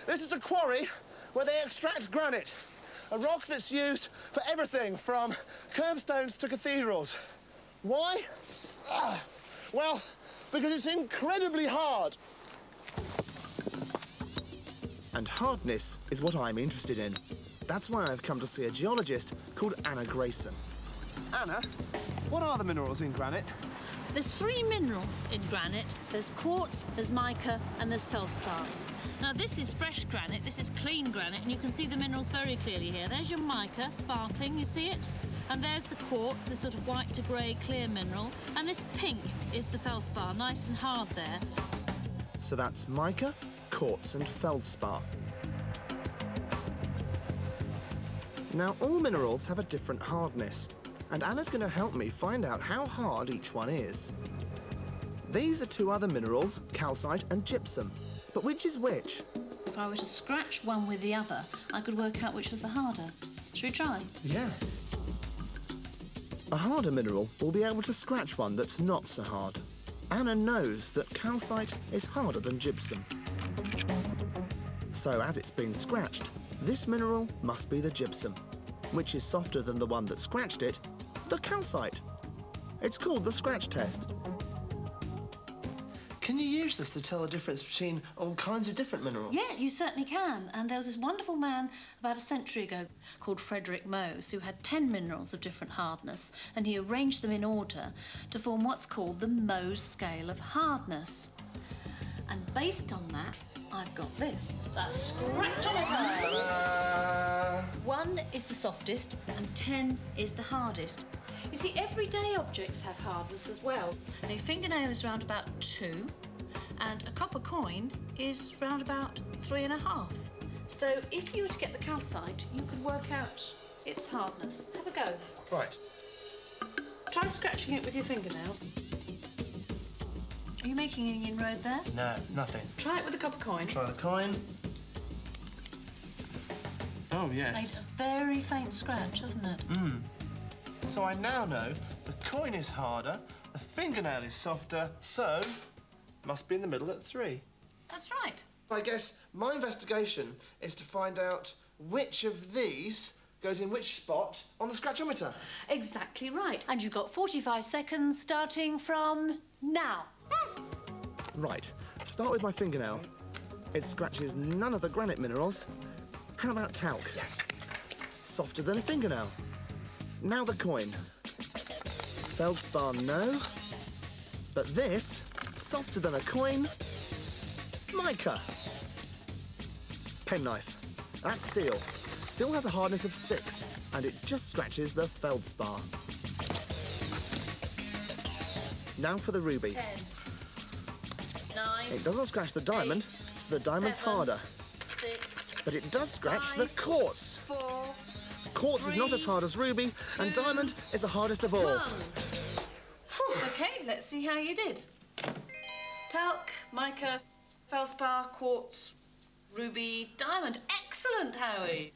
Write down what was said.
This is a quarry where they extract granite, a rock that's used for everything from curbstones to cathedrals. Why? Well, because it's incredibly hard. And hardness is what I'm interested in. That's why I've come to see a geologist called Anna Grayson. Anna, what are the minerals in granite? There's 3 minerals in granite. There's quartz, there's mica, and there's feldspar. Now, this is fresh granite, this is clean granite, and you can see the minerals very clearly here. There's your mica, sparkling, you see it? And there's the quartz, this sort of white to grey clear mineral. And this pink is the feldspar, nice and hard there. So that's mica, quartz and feldspar. Now, all minerals have a different hardness, and Anna's going to help me find out how hard each one is. These are 2 other minerals, calcite and gypsum. But which is which? If I were to scratch one with the other, I could work out which was the harder. Should we try? Yeah. A harder mineral will be able to scratch one that's not so hard. Anna knows that calcite is harder than gypsum. So as it's been scratched, this mineral must be the gypsum, which is softer than the one that scratched it, the calcite. It's called the scratch test. Can you use this to tell the difference between all kinds of different minerals? Yeah, you certainly can. And there was this wonderful man about a century ago called Frederick Mohs who had 10 minerals of different hardness, and he arranged them in order to form what's called the Mohs scale of hardness. And based on that, I've got this, the Scratchometer. 1 is the softest and 10 is the hardest. You see, everyday objects have hardness as well. Now, your fingernail is round about 2, and a copper coin is round about 3.5. So if you were to get the calcite, you could work out its hardness. Have a go. Right. Try scratching it with your fingernail. Are you making any inroad there? No, nothing. Try it with a copper coin. Try the coin. Oh, yes. Made a very faint scratch, hasn't it? So I now know the coin is harder, the fingernail is softer, so must be in the middle at 3. That's right. I guess my investigation is to find out which of these goes in which spot on the Scratchometer. Exactly right. And you've got 45 seconds starting from now. Right, start with my fingernail. It scratches none of the granite minerals. How about talc? Yes. Softer than a fingernail. Now the coin. Feldspar, no. But this, softer than a coin, mica. Penknife. That's steel. Still has a hardness of 6, and it just scratches the feldspar. Now for the ruby. 10, 9, It doesn't scratch the diamond, 8, so the diamond's 7, harder. 6, But it does scratch 5, the quartz. 4, Quartz is not 3, as hard as ruby, and 2, diamond is the hardest of all. 1. OK, let's see how you did. Talc, mica, feldspar, quartz, ruby, diamond. Excellent, Howie.